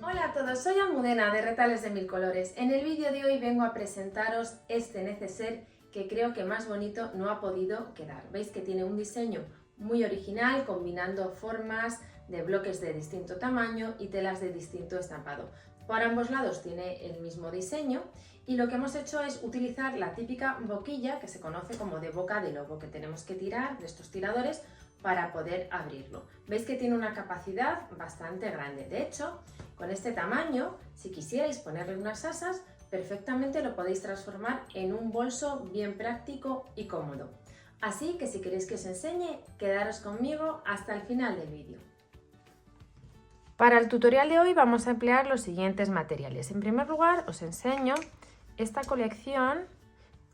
Hola a todos, soy Almudena de Retales de Mil Colores. En el vídeo de hoy vengo a presentaros este neceser que creo que más bonito no ha podido quedar. Veis que tiene un diseño muy original, combinando formas de bloques de distinto tamaño y telas de distinto estampado. Por ambos lados tiene el mismo diseño y lo que hemos hecho es utilizar la típica boquilla que se conoce como de boca de lobo, que tenemos que tirar de estos tiradores para poder abrirlo. Veis que tiene una capacidad bastante grande. De hecho, con este tamaño, si quisierais ponerle unas asas, perfectamente lo podéis transformar en un bolso bien práctico y cómodo. Así que si queréis que os enseñe, quedaros conmigo hasta el final del vídeo. Para el tutorial de hoy vamos a emplear los siguientes materiales. En primer lugar, os enseño esta colección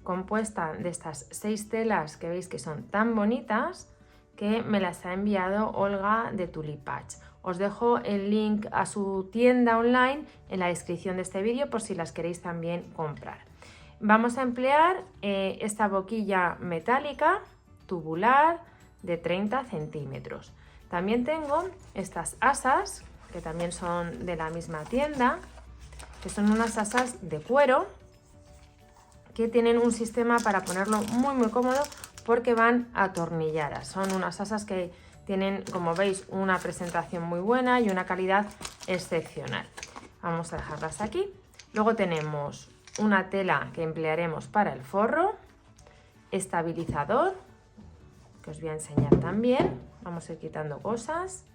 compuesta de estas 6 telas que veis que son tan bonitas, que me las ha enviado Olga de Tulip Patch. Os dejo el link a su tienda online en la descripción de este vídeo por si las queréis también comprar. Vamos a emplear esta boquilla metálica tubular de 30 centímetros. También tengo estas asas, que también son de la misma tienda, que son unas asas de cuero, que tienen un sistema para ponerlo muy cómodo porque van atornilladas. Son unas asas que tienen, como veis, una presentación muy buena y una calidad excepcional. Vamos a dejarlas aquí. Luego tenemos una tela que emplearemos para el forro, estabilizador, que os voy a enseñar también. Vamos a ir quitando cosas,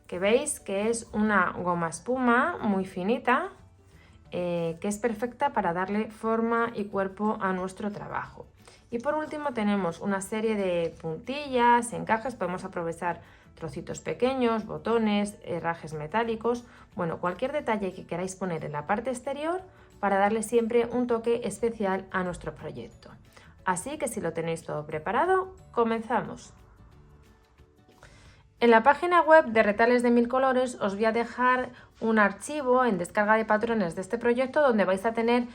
que veis que es una goma espuma muy finita, que es perfecta para darle forma y cuerpo a nuestro trabajo. Y por último tenemos una serie de puntillas, encajes, podemos aprovechar trocitos pequeños, botones, herrajes metálicos, bueno, cualquier detalle que queráis poner en la parte exterior para darle siempre un toque especial a nuestro proyecto. Así que si lo tenéis todo preparado, comenzamos. En la página web de Retales de Mil Colores os voy a dejar un archivo en descarga de patrones de este proyecto donde vais a tener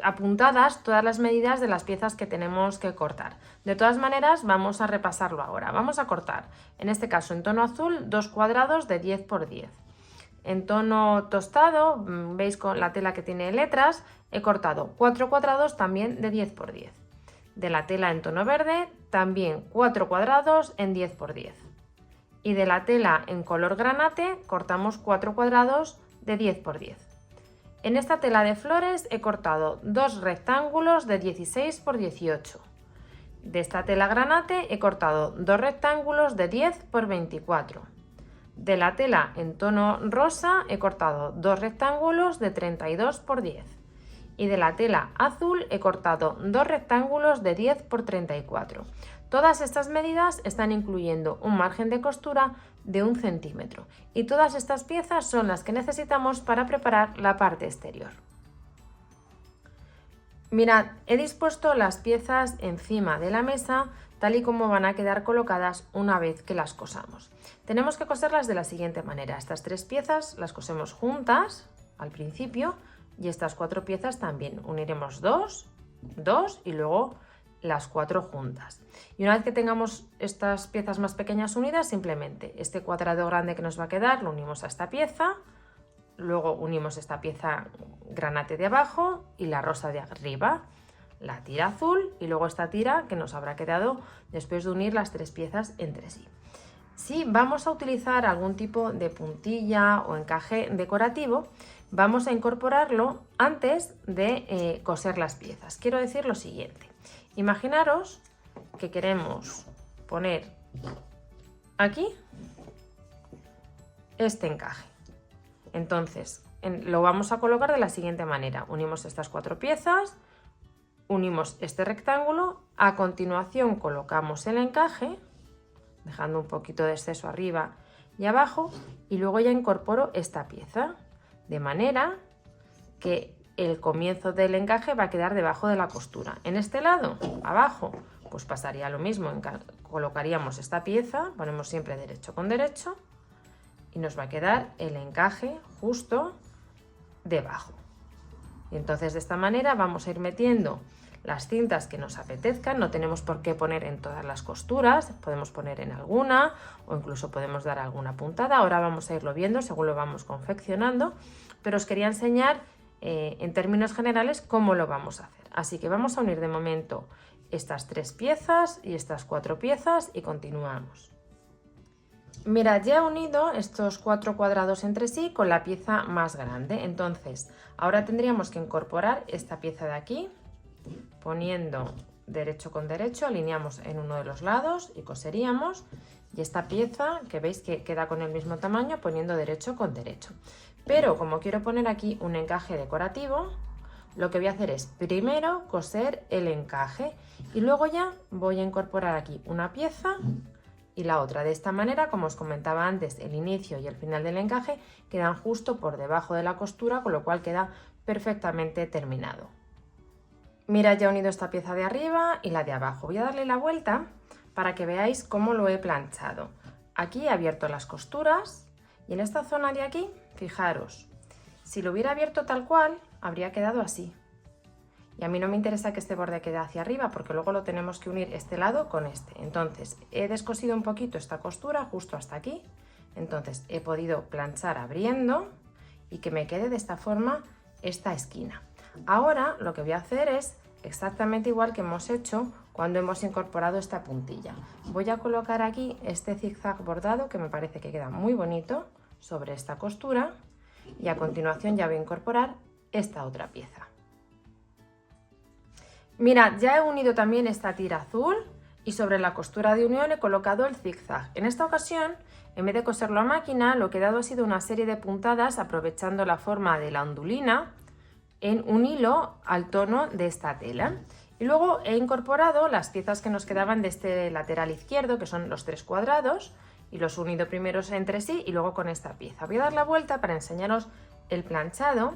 apuntadas todas las medidas de las piezas que tenemos que cortar. De todas maneras, vamos a repasarlo ahora. Vamos a cortar, en este caso en tono azul, 2 cuadrados de 10 por 10. En tono tostado, veis con la tela que tiene letras, he cortado 4 cuadrados también de 10 por 10. De la tela en tono verde, también 4 cuadrados en 10 por 10. Y de la tela en color granate, cortamos 4 cuadrados de 10 por 10. En esta tela de flores he cortado 2 rectángulos de 16 por 18. De esta tela granate he cortado 2 rectángulos de 10 por 24. De la tela en tono rosa he cortado 2 rectángulos de 32 por 10. Y de la tela azul he cortado 2 rectángulos de 10 por 34. Todas estas medidas están incluyendo un margen de costura de 1 centímetro y todas estas piezas son las que necesitamos para preparar la parte exterior. Mirad, he dispuesto las piezas encima de la mesa tal y como van a quedar colocadas una vez que las cosamos. Tenemos que coserlas de la siguiente manera. Estas 3 piezas las cosemos juntas al principio y estas 4 piezas también. Uniremos 2 y luego las 4 juntas. Y una vez que tengamos estas piezas más pequeñas unidas, simplemente este cuadrado grande que nos va a quedar lo unimos a esta pieza, luego unimos esta pieza granate de abajo y la rosa de arriba, la tira azul y luego esta tira que nos habrá quedado después de unir las 3 piezas entre sí. Si vamos a utilizar algún tipo de puntilla o encaje decorativo, vamos a incorporarlo antes de coser las piezas. Quiero decir lo siguiente. Imaginaros que queremos poner aquí este encaje. Entonces, lo vamos a colocar de la siguiente manera. Unimos estas 4 piezas, unimos este rectángulo, a continuación colocamos el encaje, dejando un poquito de exceso arriba y abajo, y luego ya incorporo esta pieza, de manera que el comienzo del encaje va a quedar debajo de la costura. En este lado, abajo, pues pasaría lo mismo, colocaríamos esta pieza, ponemos siempre derecho con derecho y nos va a quedar el encaje justo debajo. Y entonces de esta manera vamos a ir metiendo las cintas que nos apetezcan, no tenemos por qué poner en todas las costuras, podemos poner en alguna o incluso podemos dar alguna puntada. Ahora vamos a irlo viendo según lo vamos confeccionando, pero os quería enseñar en términos generales cómo lo vamos a hacer. Así que vamos a unir de momento estas 3 piezas y estas 4 piezas y continuamos. Mirad, ya he unido estos 4 cuadrados entre sí con la pieza más grande, entonces ahora tendríamos que incorporar esta pieza de aquí, poniendo derecho con derecho, alineamos en uno de los lados y coseríamos, y esta pieza que veis que queda con el mismo tamaño poniendo derecho con derecho. Pero como quiero poner aquí un encaje decorativo, lo que voy a hacer es primero coser el encaje y luego ya voy a incorporar aquí una pieza y la otra. De esta manera, como os comentaba antes, el inicio y el final del encaje quedan justo por debajo de la costura, con lo cual queda perfectamente terminado. Mira, ya he unido esta pieza de arriba y la de abajo. Voy a darle la vuelta para que veáis cómo lo he planchado. Aquí he abierto las costuras y en esta zona de aquí, fijaros, si lo hubiera abierto tal cual, habría quedado así. Y a mí no me interesa que este borde quede hacia arriba porque luego lo tenemos que unir este lado con este. Entonces he descosido un poquito esta costura justo hasta aquí. Entonces he podido planchar abriendo y que me quede de esta forma esta esquina. Ahora lo que voy a hacer es exactamente igual que hemos hecho cuando hemos incorporado esta puntilla. Voy a colocar aquí este zigzag bordado que me parece que queda muy bonito sobre esta costura y a continuación ya voy a incorporar esta otra pieza. Mirad, ya he unido también esta tira azul y sobre la costura de unión he colocado el zigzag. En esta ocasión, en vez de coserlo a máquina, lo que he dado ha sido una serie de puntadas aprovechando la forma de la ondulina en un hilo al tono de esta tela. Y luego he incorporado las piezas que nos quedaban de este lateral izquierdo, que son los 3 cuadrados, y los he unido primero entre sí y luego con esta pieza. Voy a dar la vuelta para enseñaros el planchado.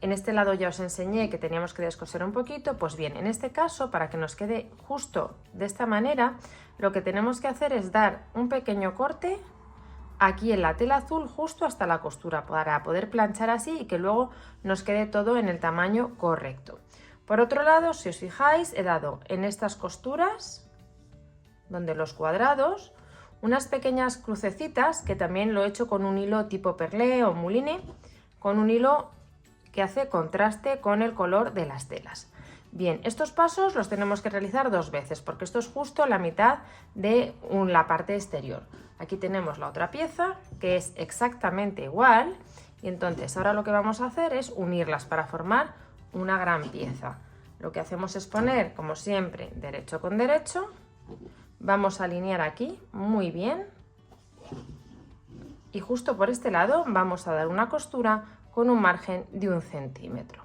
En este lado ya os enseñé que teníamos que descoser un poquito. Pues bien, en este caso, para que nos quede justo de esta manera, lo que tenemos que hacer es dar un pequeño corte aquí en la tela azul justo hasta la costura para poder planchar así y que luego nos quede todo en el tamaño correcto. Por otro lado, si os fijáis, he dado en estas costuras, donde los cuadrados, unas pequeñas crucecitas que también lo he hecho con un hilo tipo perlé o mouline, con un hilo que hace contraste con el color de las telas. Bien, estos pasos los tenemos que realizar 2 veces porque esto es justo la mitad de la parte exterior. Aquí tenemos la otra pieza que es exactamente igual y entonces ahora lo que vamos a hacer es unirlas para formar una gran pieza. Lo que hacemos es poner, como siempre, derecho con derecho. Vamos a alinear aquí muy bien y justo por este lado vamos a dar una costura con un margen de 1 centímetro.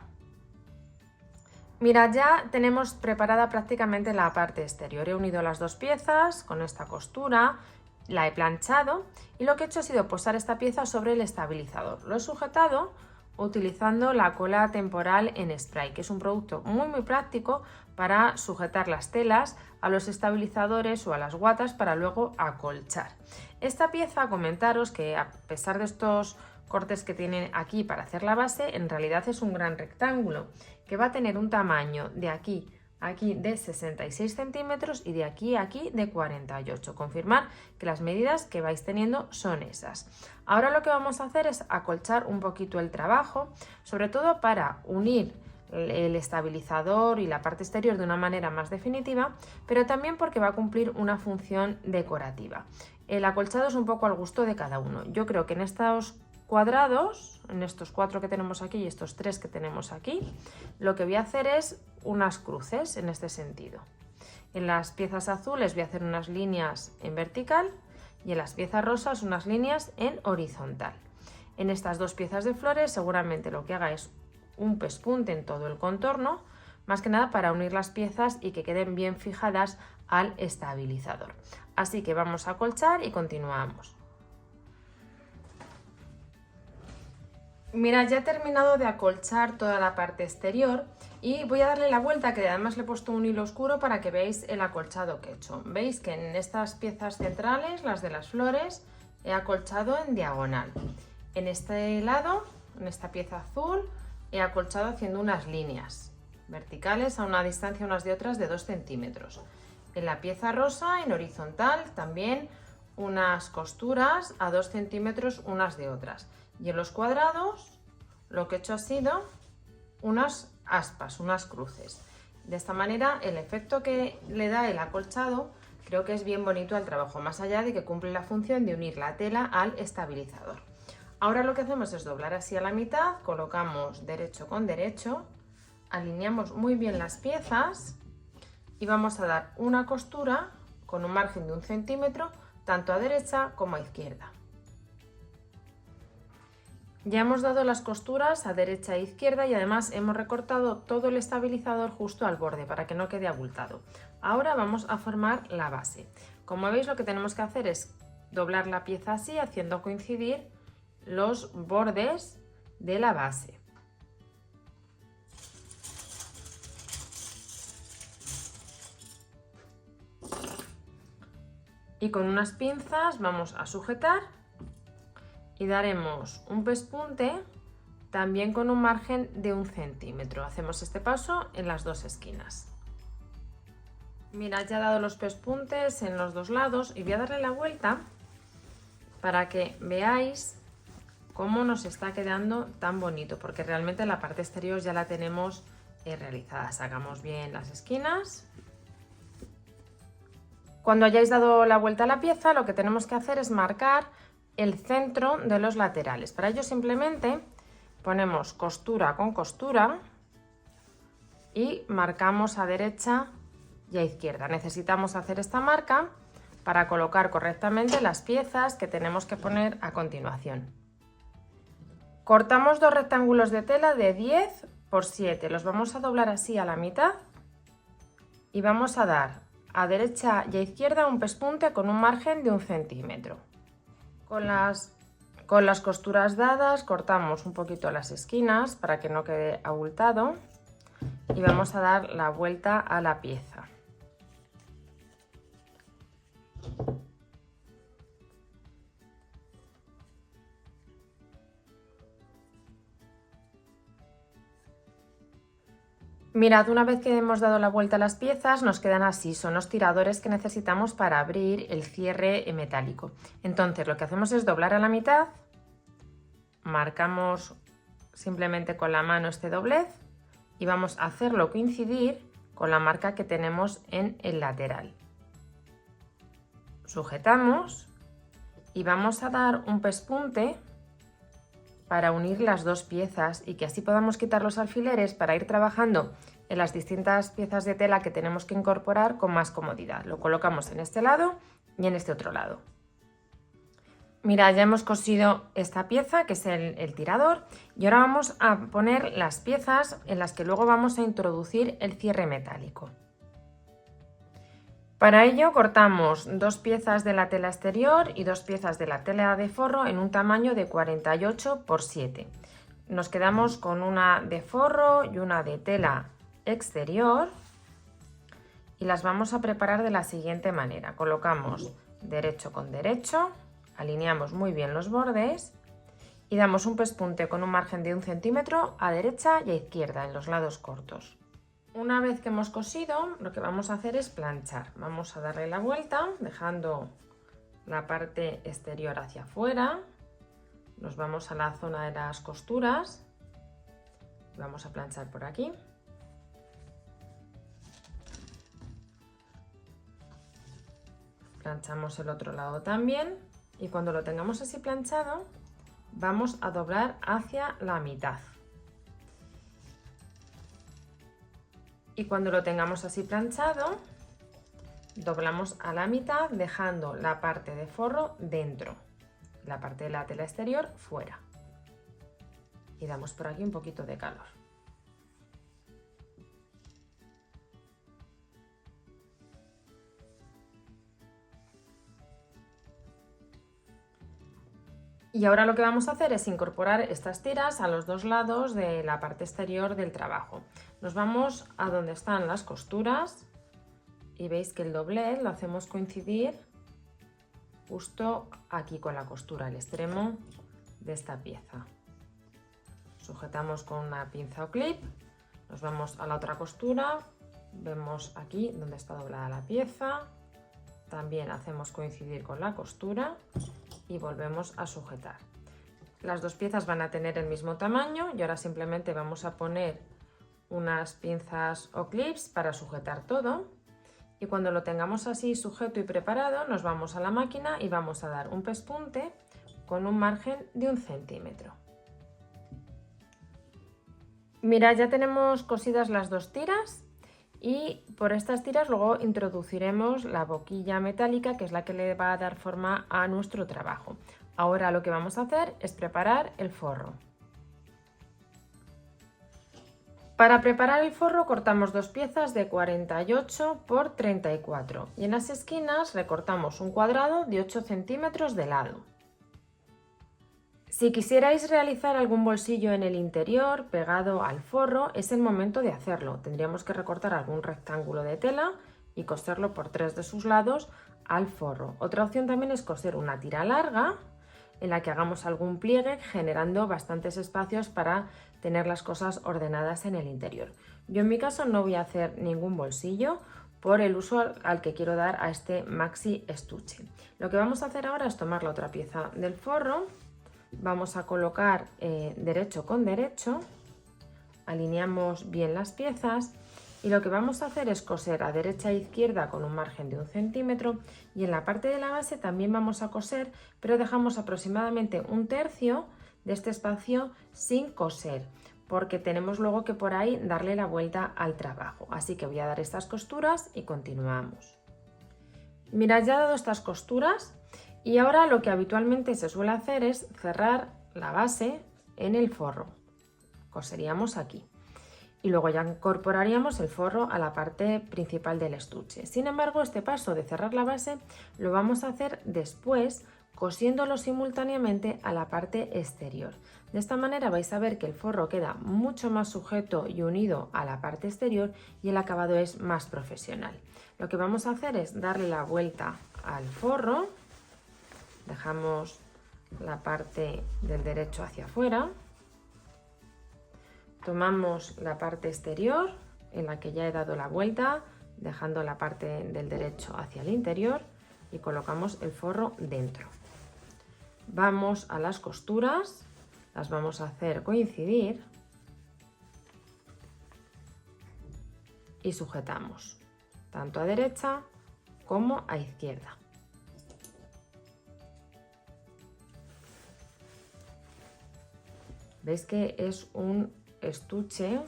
Mirad, ya tenemos preparada prácticamente la parte exterior. He unido las 2 piezas con esta costura, la he planchado y lo que he hecho ha sido posar esta pieza sobre el estabilizador. Lo he sujetado utilizando la cola temporal en spray, que es un producto muy práctico para sujetar las telas a los estabilizadores o a las guatas para luego acolchar. Esta pieza, comentaros que a pesar de estos cortes que tiene aquí para hacer la base, en realidad es un gran rectángulo que va a tener un tamaño de aquí a aquí de 66 centímetros y de aquí a aquí de 48. Confirmar que las medidas que vais teniendo son esas. Ahora lo que vamos a hacer es acolchar un poquito el trabajo, sobre todo para unir el estabilizador y la parte exterior de una manera más definitiva, pero también porque va a cumplir una función decorativa. El acolchado es un poco al gusto de cada uno. Yo creo que en estos cuadrados, en estos 4 que tenemos aquí y estos 3 que tenemos aquí, lo que voy a hacer es unas cruces en este sentido. En las piezas azules voy a hacer unas líneas en vertical y en las piezas rosas unas líneas en horizontal. En estas 2 piezas de flores seguramente lo que haga es un pespunte en todo el contorno, más que nada para unir las piezas y que queden bien fijadas al estabilizador. Así que vamos a acolchar y continuamos. Mirad, ya he terminado de acolchar toda la parte exterior y voy a darle la vuelta, que además le he puesto un hilo oscuro para que veáis el acolchado que he hecho. Veis que en estas piezas centrales, las de las flores, he acolchado en diagonal. En este lado, en esta pieza azul, he acolchado haciendo unas líneas verticales a una distancia unas de otras de 2 centímetros. En la pieza rosa, en horizontal, también unas costuras a 2 centímetros unas de otras. Y en los cuadrados lo que he hecho ha sido unas aspas, unas cruces. De esta manera el efecto que le da el acolchado creo que es bien bonito al trabajo, más allá de que cumple la función de unir la tela al estabilizador. Ahora lo que hacemos es doblar así a la mitad, colocamos derecho con derecho, alineamos muy bien las piezas y vamos a dar una costura con un margen de 1 centímetro tanto a derecha como a izquierda. Ya hemos dado las costuras a derecha e izquierda y además hemos recortado todo el estabilizador justo al borde para que no quede abultado. Ahora vamos a formar la base. Como veis, lo que tenemos que hacer es doblar la pieza así, haciendo coincidir los bordes de la base. Y con unas pinzas vamos a sujetar y daremos un pespunte también con un margen de 1 centímetro. Hacemos este paso en las dos esquinas. Mirad, ya he dado los pespuntes en los dos lados y voy a darle la vuelta para que veáis cómo nos está quedando tan bonito, porque realmente la parte exterior ya la tenemos realizada. Sacamos bien las esquinas. Cuando hayáis dado la vuelta a la pieza, lo que tenemos que hacer es marcar el centro de los laterales. Para ello simplemente ponemos costura con costura y marcamos a derecha y a izquierda. Necesitamos hacer esta marca para colocar correctamente las piezas que tenemos que poner a continuación. Cortamos dos rectángulos de tela de 10 por 7, los vamos a doblar así a la mitad y vamos a dar a derecha y a izquierda un pespunte con un margen de 1 centímetro. Con las costuras dadas cortamos un poquito las esquinas para que no quede abultado y vamos a dar la vuelta a la pieza. Mirad, una vez que hemos dado la vuelta a las piezas nos quedan así, son los tiradores que necesitamos para abrir el cierre metálico. Entonces lo que hacemos es doblar a la mitad, marcamos simplemente con la mano este doblez y vamos a hacerlo coincidir con la marca que tenemos en el lateral. Sujetamos y vamos a dar un pespunte para unir las dos piezas y que así podamos quitar los alfileres para ir trabajando en las distintas piezas de tela que tenemos que incorporar con más comodidad. Lo colocamos en este lado y en este otro lado. Mira, ya hemos cosido esta pieza que es el tirador y ahora vamos a poner las piezas en las que luego vamos a introducir el cierre metálico. Para ello cortamos dos piezas de la tela exterior y dos piezas de la tela de forro en un tamaño de 48 por 7. Nos quedamos con una de forro y una de tela exterior y las vamos a preparar de la siguiente manera. Colocamos derecho con derecho, alineamos muy bien los bordes y damos un pespunte con un margen de 1 centímetro a derecha y a izquierda en los lados cortos. Una vez que hemos cosido, lo que vamos a hacer es planchar. Vamos a darle la vuelta dejando la parte exterior hacia afuera. Nos vamos a la zona de las costuras. Vamos a planchar por aquí. Planchamos el otro lado también y cuando lo tengamos así planchado, vamos a doblar hacia la mitad. Y cuando lo tengamos así planchado, doblamos a la mitad dejando la parte de forro dentro, la parte de la tela exterior fuera. Y damos por aquí un poquito de calor. Y ahora lo que vamos a hacer es incorporar estas tiras a los dos lados de la parte exterior del trabajo. Nos vamos a donde están las costuras y veis que el doblez lo hacemos coincidir justo aquí con la costura, el extremo de esta pieza. Sujetamos con una pinza o clip Nos vamos a la otra costura, vemos aquí donde está doblada la pieza, también hacemos coincidir con la costura y volvemos a sujetar. Las dos piezas van a tener el mismo tamaño y ahora simplemente vamos a poner unas pinzas o clips para sujetar todo. Y cuando lo tengamos así sujeto y preparado, nos vamos a la máquina y vamos a dar un pespunte con un margen de 1 centímetro. Mirad, ya tenemos cosidas las dos tiras y por estas tiras luego introduciremos la boquilla metálica, que es la que le va a dar forma a nuestro trabajo. Ahora lo que vamos a hacer es preparar el forro. Para preparar el forro cortamos dos piezas de 48 por 34 y en las esquinas recortamos un cuadrado de 8 centímetros de lado. Si quisierais realizar algún bolsillo en el interior pegado al forro, es el momento de hacerlo. Tendríamos que recortar algún rectángulo de tela y coserlo por 3 de sus lados al forro. Otra opción también es coser una tira larga en la que hagamos algún pliegue, generando bastantes espacios para tener las cosas ordenadas en el interior. Yo en mi caso no voy a hacer ningún bolsillo por el uso al que quiero dar a este maxi estuche. Lo que vamos a hacer ahora es tomar la otra pieza del forro. Vamos a colocar derecho con derecho, alineamos bien las piezas y lo que vamos a hacer es coser a derecha e izquierda con un margen de 1 centímetro y en la parte de la base también vamos a coser, pero dejamos aproximadamente 1/3 de este espacio sin coser, porque tenemos luego que por ahí darle la vuelta al trabajo. Así que voy a dar estas costuras y continuamos. Mirad, ya he dado estas costuras. Y ahora lo que habitualmente se suele hacer es cerrar la base en el forro. Coseríamos aquí. Y luego ya incorporaríamos el forro a la parte principal del estuche. Sin embargo, este paso de cerrar la base lo vamos a hacer después, cosiéndolo simultáneamente a la parte exterior. De esta manera vais a ver que el forro queda mucho más sujeto y unido a la parte exterior y el acabado es más profesional. Lo que vamos a hacer es darle la vuelta al forro. Dejamos la parte del derecho hacia afuera, tomamos la parte exterior en la que ya he dado la vuelta, dejando la parte del derecho hacia el interior y colocamos el forro dentro. Vamos a las costuras, las vamos a hacer coincidir y sujetamos tanto a derecha como a izquierda. Veis que es un estuche,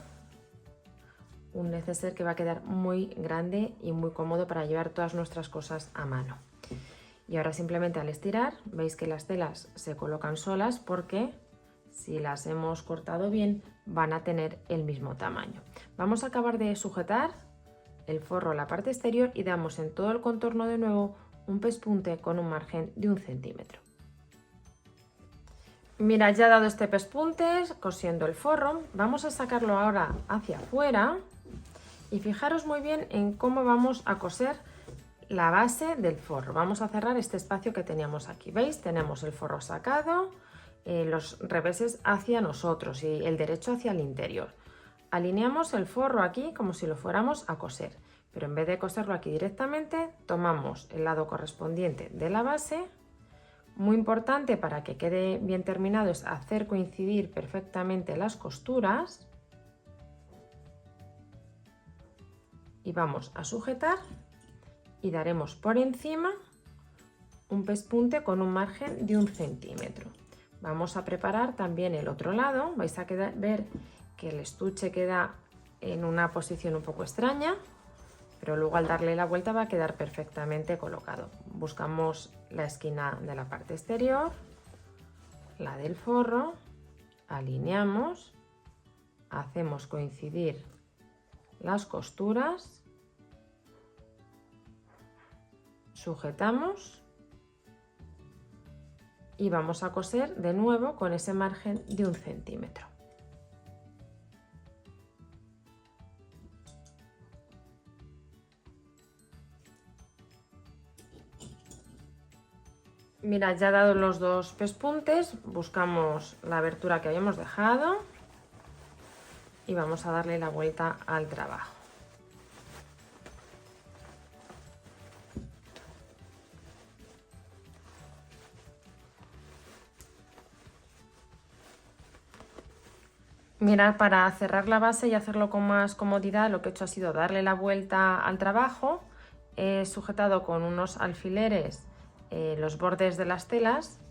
un neceser que va a quedar muy grande y muy cómodo para llevar todas nuestras cosas a mano. Y ahora simplemente al estirar, veis que las telas se colocan solas porque si las hemos cortado bien van a tener el mismo tamaño. Vamos a acabar de sujetar el forro a la parte exterior y damos en todo el contorno de nuevo un pespunte con un margen de 1 centímetro. Mira, ya he dado este pespunte cosiendo el forro. Vamos a sacarlo ahora hacia afuera y fijaros muy bien en cómo vamos a coser la base del forro. Vamos a cerrar este espacio que teníamos aquí. ¿Veis? Tenemos el forro sacado, los reveses hacia nosotros y el derecho hacia el interior. Alineamos el forro aquí como si lo fuéramos a coser, pero en vez de coserlo aquí directamente, tomamos el lado correspondiente de la base. Muy importante para que quede bien terminado es hacer coincidir perfectamente las costuras y vamos a sujetar y daremos por encima un pespunte con un margen de 1 centímetro. Vamos a preparar también el otro lado. Vais a ver que el estuche queda en una posición un poco extraña, pero luego al darle la vuelta va a quedar perfectamente colocado. Buscamos la esquina de la parte exterior, la del forro, alineamos, hacemos coincidir las costuras, sujetamos y vamos a coser de nuevo con ese margen de 1 centímetro. Mirad, ya dado los dos pespuntes, buscamos la abertura que habíamos dejado y vamos a darle la vuelta al trabajo. Mirad, para cerrar la base y hacerlo con más comodidad, lo que he hecho ha sido darle la vuelta al trabajo. He sujetado con unos alfileres los bordes de las telas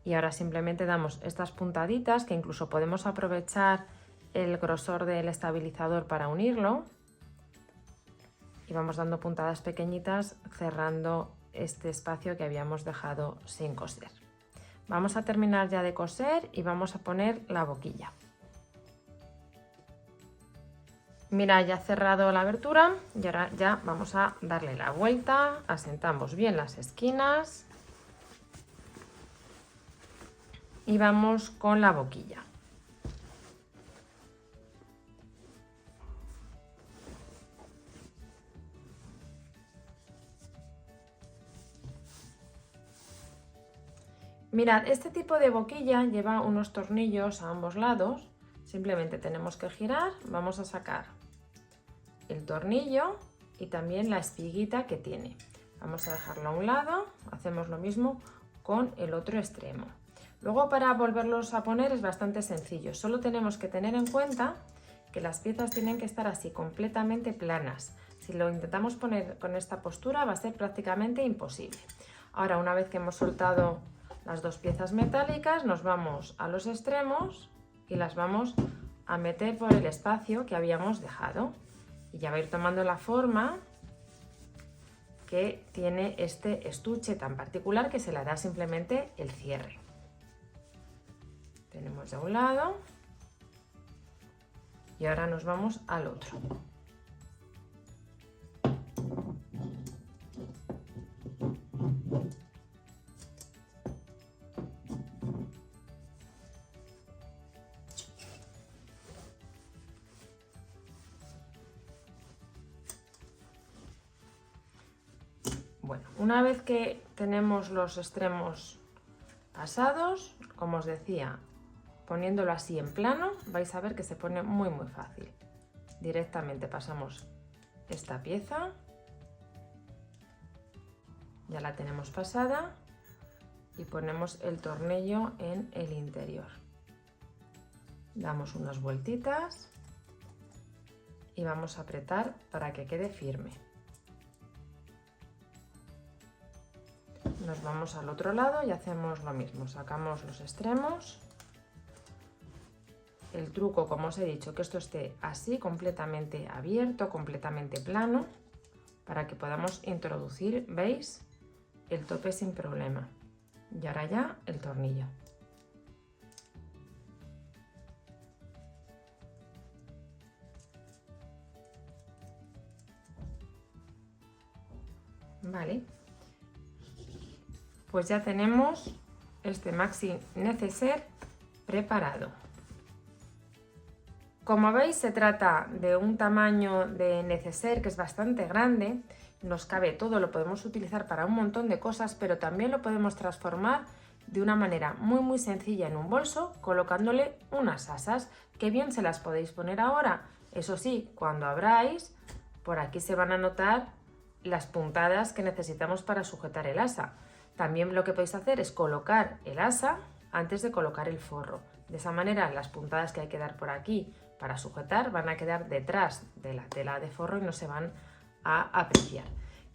y ahora simplemente damos estas puntaditas, que incluso podemos aprovechar el grosor del estabilizador para unirlo, y vamos dando puntadas pequeñitas cerrando este espacio que habíamos dejado sin coser. Vamos a terminar ya de coser y vamos a poner la boquilla. Mira, ya he cerrado la abertura y ahora ya vamos a darle la vuelta, asentamos bien las esquinas y vamos con la boquilla. Mirad, este tipo de boquilla lleva unos tornillos a ambos lados, simplemente tenemos que girar, vamos a sacar el tornillo y también la espiguita que tiene. Vamos a dejarlo a un lado, hacemos lo mismo con el otro extremo. Luego, para volverlos a poner es bastante sencillo, solo tenemos que tener en cuenta que las piezas tienen que estar así completamente planas. Si lo intentamos poner con esta postura va a ser prácticamente imposible. Ahora, una vez que hemos soltado las dos piezas metálicas, nos vamos a los extremos y las vamos a meter por el espacio que habíamos dejado. Y ya va a ir tomando la forma que tiene este estuche tan particular, que se le da simplemente el cierre. Tenemos de un lado y ahora nos vamos al otro. Bueno, una vez que tenemos los extremos pasados, como os decía, poniéndolo así en plano, vais a ver que se pone muy fácil. Directamente pasamos esta pieza, ya la tenemos pasada, y ponemos el tornillo en el interior. Damos unas vueltitas y vamos a apretar para que quede firme. Nos vamos al otro lado y hacemos lo mismo, sacamos los extremos. El truco, como os he dicho, que esto esté así completamente abierto, completamente plano, para que podamos introducir, ¿veis?, el tope sin problema. Y ahora ya el tornillo. Vale. Pues ya tenemos este maxi neceser preparado. Como veis, se trata de un tamaño de neceser que es bastante grande, nos cabe todo, lo podemos utilizar para un montón de cosas, pero también lo podemos transformar de una manera muy sencilla en un bolso, colocándole unas asas, que bien se las podéis poner ahora. Eso sí, cuando abráis, por aquí se van a notar las puntadas que necesitamos para sujetar el asa. También lo que podéis hacer es colocar el asa antes de colocar el forro. De esa manera, las puntadas que hay que dar por aquí para sujetar van a quedar detrás de la tela de forro y no se van a apreciar.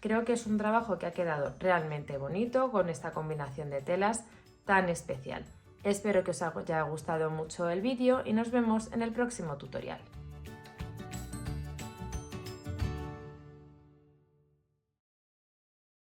Creo que es un trabajo que ha quedado realmente bonito con esta combinación de telas tan especial. Espero que os haya gustado mucho el vídeo y nos vemos en el próximo tutorial.